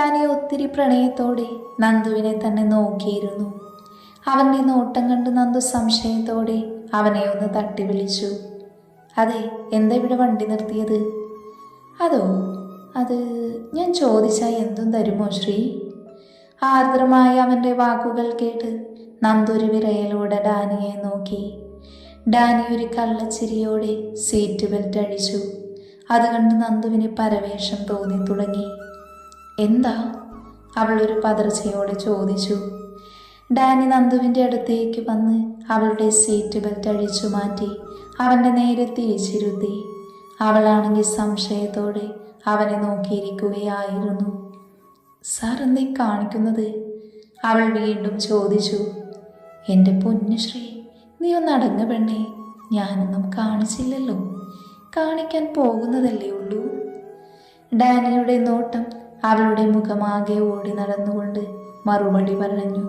Dani ഒത്തിരി പ്രണയത്തോടെ നന്ദുവിനെ തന്നെ നോക്കിയിരുന്നു. അവൻ്റെ നോട്ടം കണ്ട് നന്ദു സംശയത്തോടെ അവനെ ഒന്ന് തട്ടി വിളിച്ചു. അതെ, എന്താ ഇവിടെ വണ്ടി നിർത്തിയത്? അതോ, അത് ഞാൻ ചോദിച്ചാൽ എന്തും തരുമോ ശ്രീ? ആർദ്രമായ അവൻ്റെ വാക്കുകൾ കേട്ട് നന്ദു ഒരു വിറയലോടെ ഡാനിയെ നോക്കി. ഡാനി ഒരു കള്ളച്ചിരിയോടെ സീറ്റ് ബെൽറ്റ് അഴിച്ചു. അത് കണ്ട് നന്ദുവിന് പരവേഷം തോന്നി തുടങ്ങി. എന്താ? അവൾ ഒരു പതർച്ചയോടെ ചോദിച്ചു. ഡാനി നന്ദുവിൻ്റെ അടുത്തേക്ക് വന്ന് അവളുടെ സീറ്റ് ബെൽറ്റ് അഴിച്ചു മാറ്റി അവൻ്റെ നേരെ തിരിച്ചിരുത്തി. അവളാണെങ്കിൽ സംശയത്തോടെ അവനെ നോക്കിയിരിക്കുകയായിരുന്നു. സാർ എന്തേ കാണിക്കുന്നത്? അവൾ വീണ്ടും ചോദിച്ചു. എൻ്റെ പൊന്നു ശ്രീ, നീ ഒന്ന് അടങ്ങ് പെണ്ണേ, ഞാനൊന്നും കാണിച്ചില്ലല്ലോ, കാണിക്കാൻ പോകുന്നതല്ലേ ഉള്ളൂ. ഡാനിയുടെ നോട്ടം അവളുടെ മുഖമാകെ ഓടി നടന്നുകൊണ്ട് മറുപടി പറഞ്ഞു.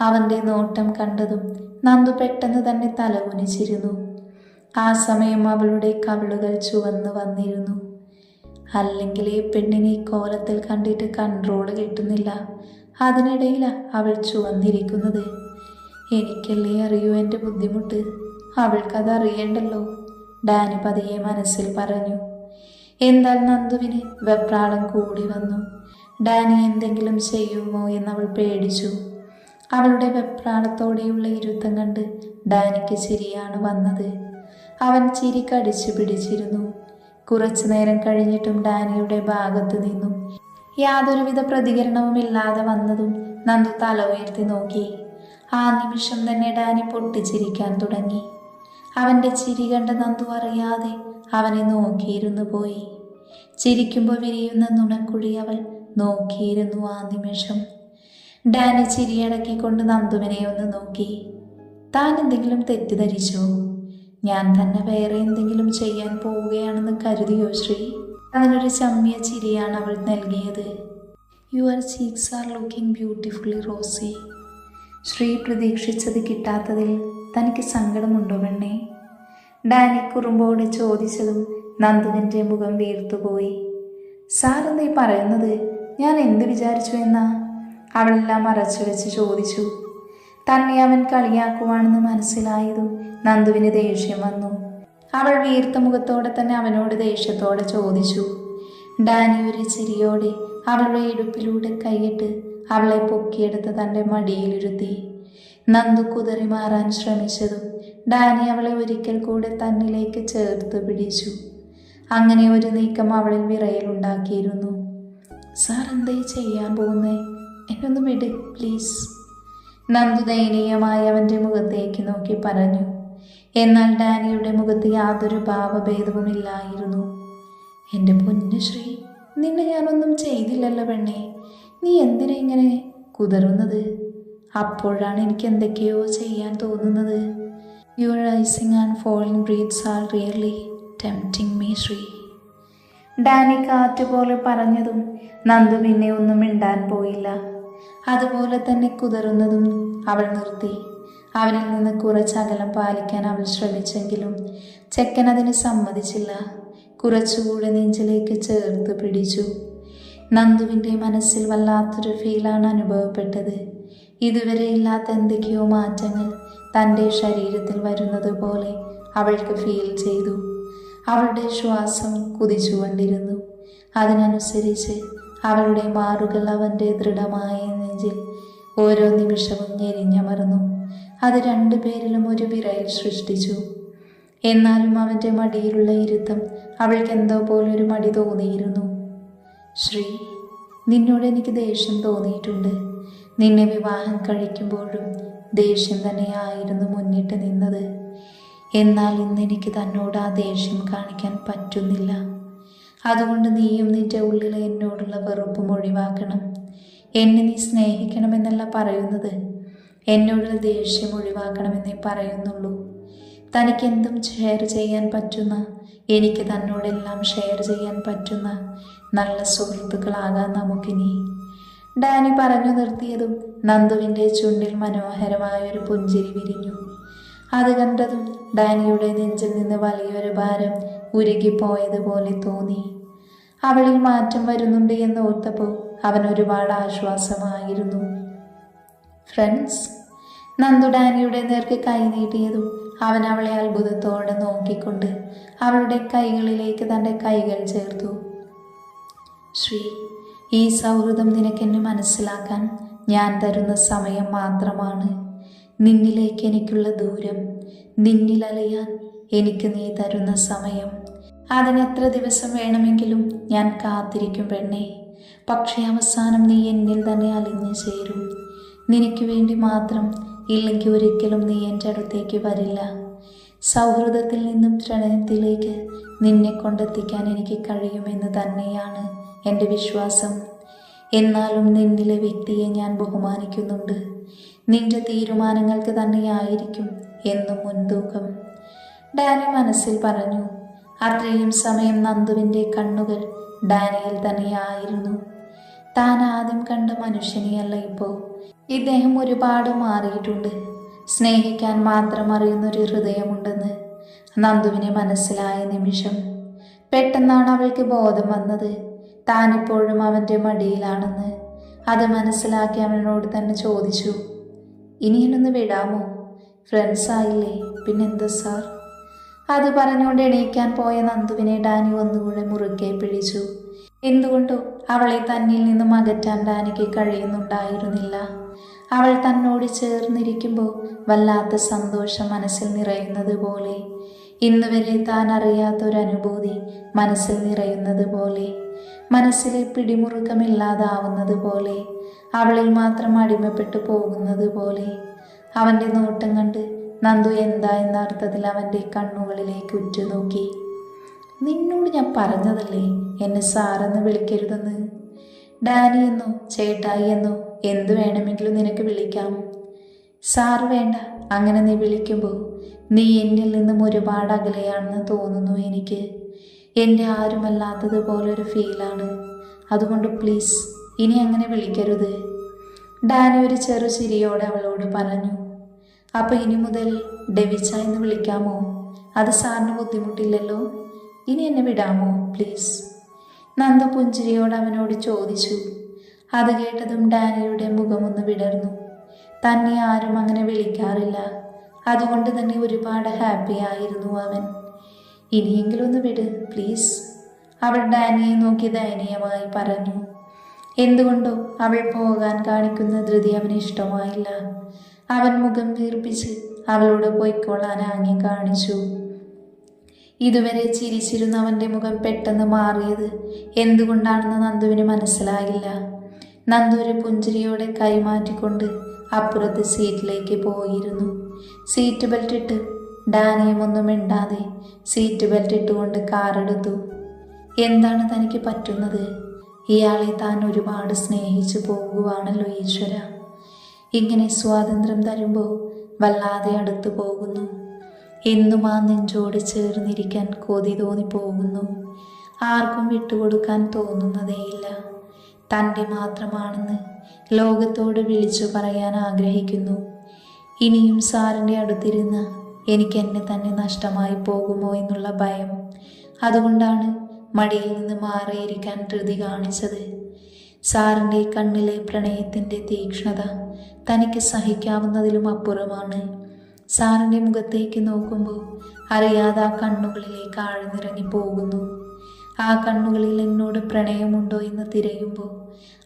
അവൻ്റെ നോട്ടം കണ്ടതും നന്ദു പെട്ടെന്ന് തന്നെ തലകുനിച്ചിരുന്നു. ആ സമയം അവളുടെ കവിളുകൾ ചുവന്നു വന്നിരുന്നു. അല്ലെങ്കിൽ ഈ പെണ്ണിനെ കോലത്തിൽ കണ്ടിട്ട് കൺട്രോൾ കിട്ടുന്നില്ല. അതിനിടയിലാണ് അവൾ ചുവന്നിരിക്കുന്നത്. എനിക്കല്ലേ അറിയൂ എൻ്റെ ബുദ്ധിമുട്ട്, അവൾക്കത് അറിയേണ്ടല്ലോ, ഡാനി പതിയെ മനസ്സിൽ പറഞ്ഞു. എന്നാൽ നന്ദുവിന് വെപ്രാളം കൂടി വന്നു. ഡാനി എന്തെങ്കിലും ചെയ്യുമോ എന്നവൾ പേടിച്ചു. അവളുടെ വെപ്രാളത്തോടെയുള്ള ഇരുത്തം കണ്ട് ഡാനിക്ക് ചിരിയാണ് വന്നത്. അവൻ ചിരി കടിച്ചു പിടിച്ചിരുന്നു. കുറച്ചു നേരം കഴിഞ്ഞിട്ടും ഡാനിയുടെ ഭാഗത്ത് നിന്നും യാതൊരുവിധ പ്രതികരണവുമില്ലാതെ വന്നതും നന്ദു തല ഉയർത്തി നോക്കി. ആ നിമിഷം തന്നെ ഡാനി പൊട്ടിച്ചിരിക്കാൻ തുടങ്ങി. അവൻ്റെ ചിരി കണ്ട നന്ദു അറിയാതെ അവനെ നോക്കിയിരുന്നു പോയി. ചിരിക്കുമ്പോൾ വിരിയുന്ന നുണക്കുഴി അവൾ നോക്കിയിരുന്നു ആ നിമിഷം. ഡാനി ചിരിയടക്കിക്കൊണ്ട് നന്ദുവിനെ ഒന്ന് നോക്കി. താൻ എന്തെങ്കിലും തെറ്റിദ്ധരിച്ചോ? ഞാൻ തന്നെ വേറെ എന്തെങ്കിലും ചെയ്യാൻ പോവുകയാണെന്ന് കരുതിയോ ശ്രീ? അതിനൊരു ചമ്മിയ ചിരിയാണ് അവൾ നൽകിയത്. Your cheeks are looking beautifully rosy. Sree പ്രതീക്ഷിച്ചത് കിട്ടാത്തതിൽ തനിക്ക് സങ്കടമുണ്ടോ പെണ്ണേ? ഡാനി കുറുമ്പോടെ ചോദിച്ചതും നന്ദുവിൻ്റെ മുഖം വീർത്തുപോയി. സാർ എന്തേ പറയുന്നത്? ഞാൻ എന്ത് വിചാരിച്ചു എന്നാ? അവളെല്ലാം മറച്ചു വെച്ച് ചോദിച്ചു. തന്നെ അവൻ കളിയാക്കുവാണെന്ന് മനസ്സിലായതും നന്ദുവിന് ദേഷ്യം വന്നു. അവൾ വീർത്ത മുഖത്തോടെ തന്നെ അവനോട് ദേഷ്യത്തോടെ ചോദിച്ചു. ഡാനി ഒരു ചിരിയോടെ അവളുടെ ഇടുപ്പിലൂടെ കൈയിട്ട് അവളെ പൊക്കിയെടുത്ത് തൻ്റെ മടിയിലിരുത്തി. നന്ദു കുതറി മാറാൻ ശ്രമിച്ചതും ഡാനി അവളെ ഒരിക്കൽ കൂടെ തന്നിലേക്ക് ചേർത്ത് പിടിച്ചു. അങ്ങനെ ഒരു നീക്കം അവളിൽ വിറയലുണ്ടാക്കിയിരുന്നു. സാർ എന്തേ ചെയ്യാൻ പോകുന്നേ? എന്നൊന്ന് വിട് പ്ലീസ്, നന്ദു ദയനീയമായി അവൻ്റെ മുഖത്തേക്ക് നോക്കി പറഞ്ഞു. എന്നാൽ ഡാനിയുടെ മുഖത്ത് യാതൊരു ഭാവഭേദവുമില്ലായിരുന്നു. എൻ്റെ പൊന്നു ശ്രീ, നിന്നെ ഞാനൊന്നും ചെയ്തില്ലല്ലോ പെണ്ണേ, നീ എന്തിനാ ഇങ്ങനെ കുതറുന്നത്? അപ്പോഴാണ് എനിക്ക് എന്തൊക്കെയോ ചെയ്യാൻ തോന്നുന്നത്. Your rising and falling breaths are really tempting me Sree. Dani കാറ്റുപോലെ പറഞ്ഞതും നന്ദു പിന്നെ ഒന്നും മിണ്ടാൻ പോയില്ല. അതുപോലെ തന്നെ കുതറുന്നതും അവൾ നിർത്തി. അവനിൽ നിന്ന് കുറച്ചകലം പാലിക്കാൻ അവൾ ശ്രമിച്ചെങ്കിലും ചെക്കൻ അതിന് സമ്മതിച്ചില്ല. കുറച്ചുകൂടെ നെഞ്ചിലേക്ക് ചേർത്ത് പിടിച്ചു. നന്ദുവിൻ്റെ മനസ്സിൽ വല്ലാത്തൊരു ഫീലാണ് അനുഭവപ്പെട്ടത്. ഇതുവരെ ഇല്ലാത്ത എന്തൊക്കെയോ മാറ്റങ്ങൾ തൻ്റെ ശരീരത്തിൽ വരുന്നത് പോലെ അവൾക്ക് ഫീൽ ചെയ്തു. അവളുടെ ശ്വാസം കുതിച്ചുകൊണ്ടിരുന്നു. അതിനനുസരിച്ച് അവളുടെ മാറുകൾ അവൻ്റെ ദൃഢമായ നെഞ്ചിൽ ഓരോ നിമിഷവും ഞെരിഞ്ഞമർന്നു. അത് രണ്ടുപേരിലും ഒരു വിറയൽ സൃഷ്ടിച്ചു. എന്നാലും അവൻ്റെ മടിയിലുള്ള ഇരുത്തം അവൾക്ക് എന്തോ പോലൊരു മടി തോന്നിയിരുന്നു. ശ്രീ, നിന്നോട് എനിക്ക് ദേഷ്യം തോന്നിയിട്ടുണ്ട്. നിന്നെ വിവാഹം കഴിക്കുമ്പോഴും ദേഷ്യം തന്നെയായിരുന്നു മുന്നിട്ട് നിന്നത്. എന്നാൽ ഇന്നെനിക്ക് തന്നോട് ആ ദേഷ്യം കാണിക്കാൻ പറ്റുന്നില്ല. അതുകൊണ്ട് നീയും നിന്റെ ഉള്ളിൽ എന്നോടുള്ള വെറുപ്പും ഒഴിവാക്കണം. എന്നെ നീ സ്നേഹിക്കണമെന്നല്ല പറയുന്നത്, എന്നോടുള്ള ദേഷ്യം ഒഴിവാക്കണമെന്നേ പറയുന്നുള്ളൂ. തനിക്കെന്തും ഷെയർ ചെയ്യാൻ പറ്റുന്ന, എനിക്ക് തന്നോടെല്ലാം ഷെയർ ചെയ്യാൻ പറ്റുന്ന നല്ല സുഹൃത്തുക്കളാകാൻ നമുക്കിനി. ഡാനി പറഞ്ഞു നിർത്തിയതും നന്ദുവിൻ്റെ ചുണ്ടിൽ മനോഹരമായൊരു പുഞ്ചിരി വിരിഞ്ഞു. അത് കണ്ടതും ഡാനിയുടെ നെഞ്ചിൽ നിന്ന് വലിയൊരു ഭാരം ഉരുകിപ്പോയതുപോലെ തോന്നി. അവളിൽ മാറ്റം വരുന്നുണ്ട് എന്ന് ഓർത്തപ്പോൾ അവൻ ഒരുപാട് ആശ്വാസമായിരുന്നു. ഫ്രണ്ട്സ്, നന്ദു ഡാനിയുടെ നേർക്ക് കൈ നീട്ടിയതും അവൻ അവളെ അത്ഭുതത്തോടെ നോക്കിക്കൊണ്ട് അവളുടെ കൈകളിലേക്ക് തൻ്റെ കൈകൾ ചേർത്തു. ശ്രീ, ഈ സൗഹൃദം നിനക്കെന്നെ മനസ്സിലാക്കാൻ ഞാൻ തരുന്ന സമയം മാത്രമാണ്. നിന്നിലേക്ക് എനിക്കുള്ള ദൂരം, നിന്നിലലിയാൻ എനിക്ക് നീ തരുന്ന സമയം. അതിനെത്ര ദിവസം വേണമെങ്കിലും ഞാൻ കാത്തിരിക്കും പെണ്ണേ. പക്ഷേ അവസാനം നീ എന്നിൽ തന്നെ അലിഞ്ഞു ചേരും. നിനക്ക് വേണ്ടി മാത്രം, ഇല്ലെങ്കിൽ ഒരിക്കലും നീ എൻ്റെ അടുത്തേക്ക് വരില്ല. സൗഹൃദത്തിൽ നിന്നും പ്രണയത്തിലേക്ക് നിന്നെ കൊണ്ടെത്തിക്കാൻ എനിക്ക് കഴിയുമെന്ന് തന്നെയാണ് എൻ്റെ വിശ്വാസം. എന്നാലും നിന്നിലെ വ്യക്തിയെ ഞാൻ ബഹുമാനിക്കുന്നുണ്ട്. നിന്റെ തീരുമാനങ്ങൾക്ക് തന്നെയായിരിക്കും എന്നും മുൻതൂക്കം, ഡാനി മനസ്സിൽ പറഞ്ഞു. അത്രയും സമയം നന്ദുവിൻ്റെ കണ്ണുകൾ ഡാനിയിൽ തന്നെയായിരുന്നു. താൻ ആദ്യം കണ്ട മനുഷ്യനെയല്ല ഇപ്പോൾ. ഇദ്ദേഹം ഒരുപാട് മാറിയിട്ടുണ്ട്. സ്നേഹിക്കാൻ മാത്രം അറിയുന്നൊരു ഹൃദയമുണ്ടെന്ന് നന്ദുവിനെ മനസ്സിലായ നിമിഷം പെട്ടെന്നാണ് അവൾക്ക് ബോധം വന്നത്. താനിപ്പോഴും അവൻ്റെ മടിയിലാണെന്ന്. അത് മനസ്സിലാക്കി അവനോട് തന്നെ ചോദിച്ചു, ഇനി എന്നൊന്ന് വിടാമോ? ഫ്രണ്ട്സായില്ലേ, പിന്നെന്താ സാർ? അത് പറഞ്ഞുകൊണ്ട് എണീക്കാൻ പോയ നന്ദുവിനെ ഡാനി ഒന്നുകൂടെ മുറുകെ പിടിച്ചു. എന്തുകൊണ്ടോ അവളെ തന്നിൽ നിന്നും അകറ്റാൻ ഡാനിക്ക് കഴിയുന്നുണ്ടായിരുന്നില്ല. അവൾ തന്നോട് ചേർന്നിരിക്കുമ്പോൾ വല്ലാത്ത സന്തോഷം മനസ്സിൽ നിറയുന്നത് പോലെ, ഇന്നുവരെ താൻ അറിയാത്തൊരനുഭൂതി മനസ്സിൽ നിറയുന്നത് പോലെ, മനസ്സിലെ പിടിമുറുക്കമില്ലാതാവുന്നത് പോലെ, അവളിൽ മാത്രം അടിമപ്പെട്ടു പോകുന്നത് പോലെ. അവൻ്റെ നോട്ടം കണ്ട് നന്ദു എന്താ എന്ന അർത്ഥത്തിൽ അവൻ്റെ കണ്ണുകളിലേക്ക് ഉറ്റുനോക്കി. നിന്നോട് ഞാൻ പറഞ്ഞതല്ലേ എന്നെ സാറെന്ന് വിളിക്കരുതെന്ന്. ഡാനി എന്നോ ചേട്ടായി എന്നോ എന്തു വേണമെങ്കിലും നിനക്ക് വിളിക്കാം. സാർ വേണ്ട. അങ്ങനെ നീ വിളിക്കുമ്പോൾ നീ എന്നിൽ നിന്നും ഒരുപാട് അകലെയാണെന്ന് തോന്നുന്നു എനിക്ക്. എൻ്റെ ആരുമല്ലാത്തതുപോലൊരു ഫീലാണ്. അതുകൊണ്ട് പ്ലീസ് ഇനി അങ്ങനെ വിളിക്കരുത്. ഡാനി ഒരു ചെറു ചിരിയോടെ അവളോട് പറഞ്ഞു. അപ്പോൾ ഇനി മുതൽ ഡെവിച്ച എന്ന് വിളിക്കാമോ? അത് സാറിന് ബുദ്ധിമുട്ടില്ലല്ലോ. ഇനി എന്നെ വിടാമോ പ്ലീസ്? നന്ദു പുഞ്ചിരിയോട് അവനോട് ചോദിച്ചു. അത് കേട്ടതും ഡാനിയുടെ മുഖമൊന്ന് വിടർന്നു. തന്നെ ആരും അങ്ങനെ വിളിക്കാറില്ല. അതുകൊണ്ട് തന്നെ ഒരുപാട് ഹാപ്പി ആയിരുന്നു അവൻ. ഇനിയെങ്കിലും ഒന്ന് വിട് പ്ലീസ്, അവൾ ഡാനിയെ നോക്കി ദയനീയമായി പറഞ്ഞു. എന്തുകൊണ്ടോ അവൾ പോകാൻ കാണിക്കുന്ന ധൃതി അവന് ഇഷ്ടമായില്ല. അവൻ മുഖം വീർപ്പിച്ച് അവളോട് പോയിക്കൊള്ളാൻ ആംഗ്യം കാണിച്ചു. ഇതുവരെ ചിരിച്ചിരുന്ന അവൻ്റെ മുഖം പെട്ടെന്ന് മാറിയത് എന്തുകൊണ്ടാണെന്ന് നന്ദുവിന് മനസ്സിലായില്ല. നന്ദു ഒരു പുഞ്ചിരിയോടെ കൈമാറ്റിക്കൊണ്ട് അപ്പുറത്തെ സീറ്റിലേക്ക് പോയിരുന്നു. സീറ്റ് ബെൽറ്റ് ഇട്ട് ഡാനിയും ഒന്നും മിണ്ടാതെ സീറ്റ് ബെൽറ്റ് ഇട്ടുകൊണ്ട് കാറെടുത്തു. എന്താണ് തനിക്ക് പറ്റുന്നത്? ഇയാളെ താൻ ഒരുപാട് സ്നേഹിച്ചു പോകുവാണല്ലോ ഈശ്വര. ഇങ്ങനെ സ്വാതന്ത്ര്യം തരുമ്പോൾ വല്ലാതെ അടുത്തു പോകുന്നു. എന്നും ആ നെഞ്ചോട് ചേർന്നിരിക്കാൻ കൊതി തോന്നിപ്പോകുന്നു. ആർക്കും വിട്ടുകൊടുക്കാൻ തോന്നുന്നതേയില്ല. തൻ്റെ മാത്രമാണെന്ന് ലോകത്തോട് വിളിച്ചു പറയാൻ ആഗ്രഹിക്കുന്നു. ഇനിയും സാറിൻ്റെ അടുത്തിരുന്ന് എനിക്ക് എന്നെ തന്നെ നഷ്ടമായി പോകുമോ എന്നുള്ള ഭയം. അതുകൊണ്ടാണ് മടിയിൽ നിന്ന് മാറിയിരിക്കാൻ ധൃതി കാണിച്ചത്. സാറിൻ്റെ കണ്ണിലെ പ്രണയത്തിൻ്റെ തീക്ഷ്ണത തനിക്ക് സഹിക്കാവുന്നതിലും അപ്പുറമാണ്. സാറിൻ്റെ മുഖത്തേക്ക് നോക്കുമ്പോൾ അറിയാതെ ആ കണ്ണുകളിലേക്ക് ആഴ്ന്നിറങ്ങി പോകുന്നു. ആ കണ്ണുകളിൽ എന്നോട് പ്രണയമുണ്ടോ എന്ന് തിരയുമ്പോൾ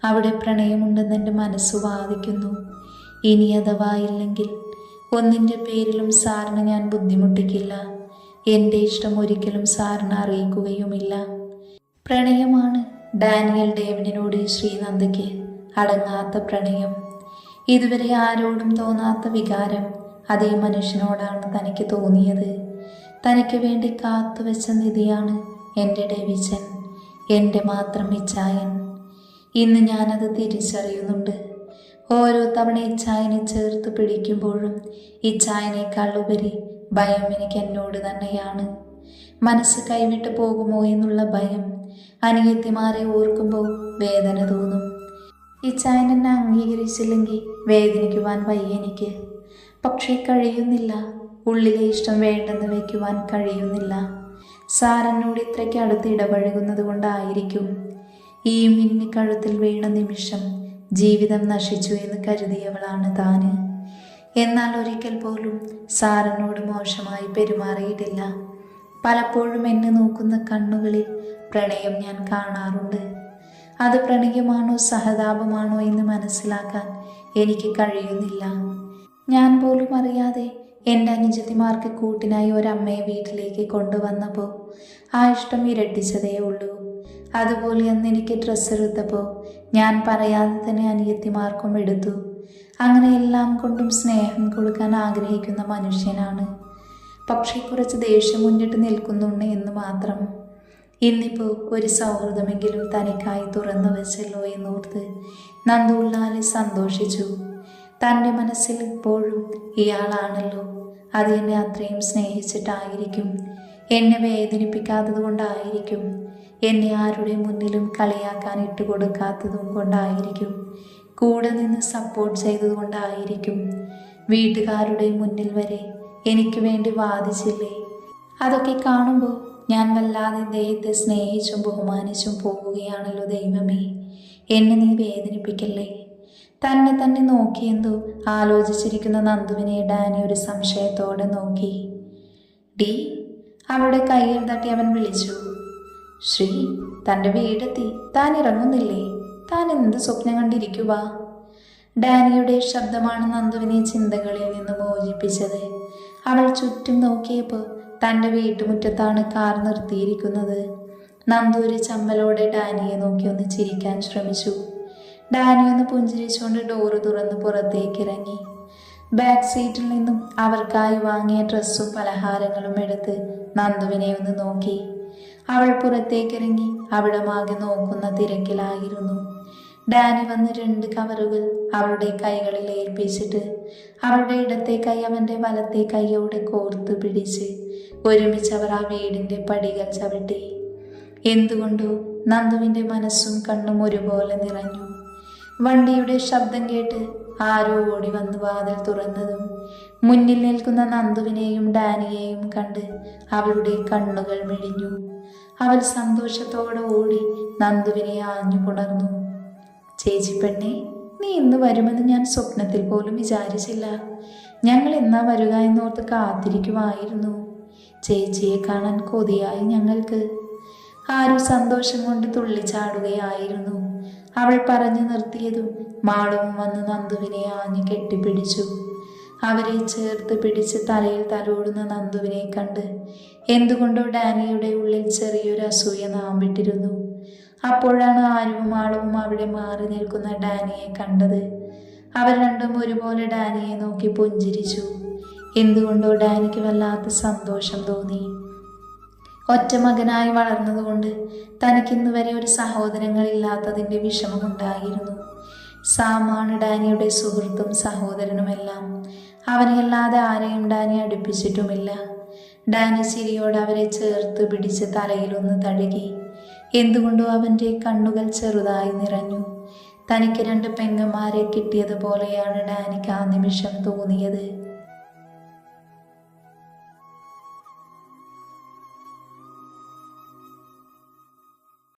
അവിടെ പ്രണയമുണ്ടെന്ന് എൻ്റെ മനസ്സ് വാദിക്കുന്നു. ഇനി അഥവാ ഇല്ലെങ്കിൽ ഒന്നിൻ്റെ പേരിലും സാറിന് ഞാൻ ബുദ്ധിമുട്ടിക്കില്ല. എൻ്റെ ഇഷ്ടം ഒരിക്കലും സാറിന് അറിയിക്കുകയുമില്ല. പ്രണയമാണ് ഡാനിയൽ ഡേവിഡിനോട് ശ്രീനന്ദയ്ക്ക് അടങ്ങാത്ത പ്രണയം. ഇതുവരെ ആരോടും തോന്നാത്ത വികാരം അതേ മനുഷ്യനോടാണ് തനിക്ക് തോന്നിയത്. തനിക്ക് വേണ്ടി കാത്തുവെച്ച നിധിയാണ് എൻ്റെ ഡേവിച്ചൻ, എൻ്റെ മാത്രം ഇച്ചായൻ. ഇന്ന് ഞാനത് തിരിച്ചറിയുന്നുണ്ട്. ഓരോ തവണ ഇച്ചായനെ ചേർത്ത് പിടിക്കുമ്പോഴും ഇച്ചായനേക്കാൾ ഉപരി ഭയം എനിക്ക് എന്നോട് തന്നെയാണ്. മനസ്സ് കൈവിട്ട് പോകുമോ എന്നുള്ള ഭയം. അനിയത്തിമാരെ ഓർക്കുമ്പോൾ വേദന തോന്നും. ഇച്ചായൻ എന്നെ അംഗീകരിച്ചില്ലെങ്കിൽ വേദനിക്കുവാൻ വയ്യ എനിക്ക്. പക്ഷേ കഴിയുന്നില്ല. ഉള്ളിലെ ഇഷ്ടം വേണ്ടെന്ന് വയ്ക്കുവാൻ കഴിയുന്നില്ല. സാർ എന്നോട് ഇത്രയ്ക്ക് അടുത്ത് ഇടപഴകുന്നത് കൊണ്ടായിരിക്കും. ഈ മിന്നി കഴുത്തിൽ വീണ നിമിഷം ജീവിതം നശിച്ചു എന്ന് കരുതിയവളാണ് താന്. എന്നാൽ ഒരിക്കൽ പോലും സാറിനോട് മോശമായി പെരുമാറിയിട്ടില്ല. പലപ്പോഴും എന്നെ നോക്കുന്ന കണ്ണുകളിൽ പ്രണയം ഞാൻ കാണാറുണ്ട്. അത് പ്രണയമാണോ സഹതാപമാണോ എന്ന് മനസ്സിലാക്കാൻ എനിക്ക് കഴിയുന്നില്ല. ഞാൻ പോലും അറിയാതെ എൻ്റെ അനുജത്തിമാർക്ക് കൂട്ടിനായി ഒരമ്മയെ വീട്ടിലേക്ക് കൊണ്ടുവന്നപ്പോൾ ആ ഇഷ്ടം ഇരട്ടിച്ചതേ ഉള്ളൂ. അതുപോലെ അന്ന് എനിക്ക് ഡ്രസ്സ് എടുത്തപ്പോൾ ഞാൻ പറയാതെ തന്നെ അനിയത്തിമാർക്കും എടുത്തു. അങ്ങനെ എല്ലാം കൊണ്ടും സ്നേഹം കൊടുക്കാൻ ആഗ്രഹിക്കുന്ന മനുഷ്യനാണ്. പക്ഷേ കുറച്ച് ദേഷ്യം മുന്നിട്ട് നിൽക്കുന്നുണ്ട് എന്ന് മാത്രം. ഇന്നിപ്പോൾ ഒരു സൗഹൃദമെങ്കിലും തനിക്കായി തുറന്നു വെച്ചല്ലോ എന്നോർത്ത് നന്ദു ഉള്ളാലെ സന്തോഷിച്ചു. തൻ്റെ മനസ്സിൽ ഇപ്പോഴും ഇയാളാണല്ലോ. അത് എന്നെ അത്രയും സ്നേഹിച്ചിട്ടായിരിക്കും, എന്നെ വേദനിപ്പിക്കാത്തത് കൊണ്ടായിരിക്കും, എന്നെ ആരുടെ മുന്നിലും കളിയാക്കാൻ ഇട്ടുകൊടുക്കാത്തതും കൊണ്ടായിരിക്കും, കൂടെ നിന്ന് സപ്പോർട്ട് ചെയ്തതുകൊണ്ടായിരിക്കും, വീട്ടുകാരുടെ മുന്നിൽ വരെ എനിക്ക് വേണ്ടി വാദിച്ചില്ലേ. അതൊക്കെ കാണുമ്പോൾ ഞാൻ വല്ലാതെ അദ്ദേഹത്തെ സ്നേഹിച്ചും ബഹുമാനിച്ചും പോവുകയാണല്ലോ. ദൈവമേ, എന്നെ നീ വേദനിപ്പിക്കല്ലേ. തന്നെ നോക്കിയെന്തോ ആലോചിച്ചിരിക്കുന്ന നന്ദുവിനെ ഡാനി ഒരു സംശയത്തോടെ നോക്കി. ഡി, അവളുടെ കയ്യിൽ തട്ടി അവൻ വിളിച്ചു. ശ്രീ, തൻ്റെ വീടെത്തി. താൻ ഇറങ്ങുന്നില്ലേ? താൻ എന്ത് സ്വപ്നം കണ്ടിരിക്കുക? ഡാനിയുടെ ശബ്ദമാണ് നന്ദുവിനെ ചിന്തകളിൽ നിന്ന് മോചിപ്പിച്ചത്. അവൾ ചുറ്റും നോക്കിയപ്പോൾ തൻ്റെ വീട്ടുമുറ്റത്താണ് കാർ നിർത്തിയിരിക്കുന്നത്. നന്ദു ഒരു ചമ്മലോടെ ഡാനിയെ നോക്കി ഒന്ന് ചിരിക്കാൻ ശ്രമിച്ചു. ഡാനി ഒന്ന് പുഞ്ചിരിച്ചുകൊണ്ട് ഡോറ് തുറന്ന് പുറത്തേക്ക് ഇറങ്ങി. ബാക്ക് സീറ്റിൽ നിന്നും അവർക്കായി വാങ്ങിയ ഡ്രസ്സും പലഹാരങ്ങളും എടുത്ത് നന്ദുവിനെ ഒന്ന് നോക്കി. അവൾ പുറത്തേക്കിറങ്ങി അവിടമാകെ നോക്കുന്ന തിരക്കിലായിരുന്നു. ഡാനി വന്ന് 2 കവറുകൾ അവളുടെ കൈകളിൽ ഏൽപ്പിച്ചിട്ട് അവളുടെ ഇടത്തെ കൈ അവൻ്റെ വലത്തെ കൈയോടെ കോർത്തു പിടിച്ച് ഒരുമിച്ച് അവർ ആ വീടിൻ്റെ പടികൾ ചവിട്ടി. എന്തുകൊണ്ടോ നന്ദുവിൻ്റെ മനസ്സും കണ്ണും ഒരുപോലെ നിറഞ്ഞു. വണ്ടിയുടെ ശബ്ദം കേട്ട് ആരോ ഓടി വന്ന് വാതിൽ തുറന്നതും മുന്നിൽ നിൽക്കുന്ന നന്ദുവിനെയും ഡാനിയെയും കണ്ട് അവളുടെ കണ്ണുകൾ മിഴിഞ്ഞു. അവൾ സന്തോഷത്തോടെ ഓടി നന്ദുവിനെ ആഞ്ഞു പുണർന്നു. ചേച്ചി പെണ്ണെ, നീ ഇന്ന് വരുമെന്ന് ഞാൻ സ്വപ്നത്തിൽ പോലും വിചാരിച്ചില്ല. ഞങ്ങൾ എന്നാ വരിക എന്നോർത്ത് കാത്തിരിക്കുമായിരുന്നു. ചേച്ചിയെ കാണാൻ കൊതിയായി ഞങ്ങൾക്ക്. ആരും സന്തോഷം കൊണ്ട് തുള്ളിച്ചാടുകയായിരുന്നു. അവൾ പറഞ്ഞു നിർത്തിയതും മാളവും വന്ന് നന്ദുവിനെ ആഞ്ഞു കെട്ടിപ്പിടിച്ചു. അവരെ ചേർത്ത് പിടിച്ച് തലയിൽ തലോടുന്ന നന്ദുവിനെ കണ്ട് എന്തുകൊണ്ടോ ഡാനിയുടെ ഉള്ളിൽ ചെറിയൊരു അസൂയ നാമ്പിട്ടിരുന്നു. അപ്പോഴാണ് ആരും മാളവും അവിടെ മാറി നിൽക്കുന്ന ഡാനിയെ കണ്ടത്. അവർ രണ്ടും ഒരുപോലെ ഡാനിയെ നോക്കി പുഞ്ചിരിച്ചു. എന്തുകൊണ്ടോ ഡാനിക്ക് വല്ലാത്ത സന്തോഷം തോന്നി. ഒറ്റ മകനായി വളർന്നതുകൊണ്ട് തനിക്കിന്ന് വരെ ഒരു സഹോദരങ്ങളില്ലാത്തതിൻ്റെ വിഷമമുണ്ടായിരുന്നു. സാമാണ് ഡാനിയുടെ സുഹൃത്തും സഹോദരനുമെല്ലാം. അവനെയല്ലാതെ ആരെയും ഡാനി അടുപ്പിച്ചിട്ടുമില്ല. ഡാനി ചിരിയോട് അവരെ ചേർത്ത് പിടിച്ച് തലയിലൊന്ന് തഴുകി. എന്തുകൊണ്ടോ അവൻ്റെ കണ്ണുകൾ ചെറുതായി നിറഞ്ഞു. തനിക്ക് 2 പെങ്ങന്മാരെ കിട്ടിയതുപോലെയാണ് ഡാനിക്ക് ആ നിമിഷം തോന്നിയത്.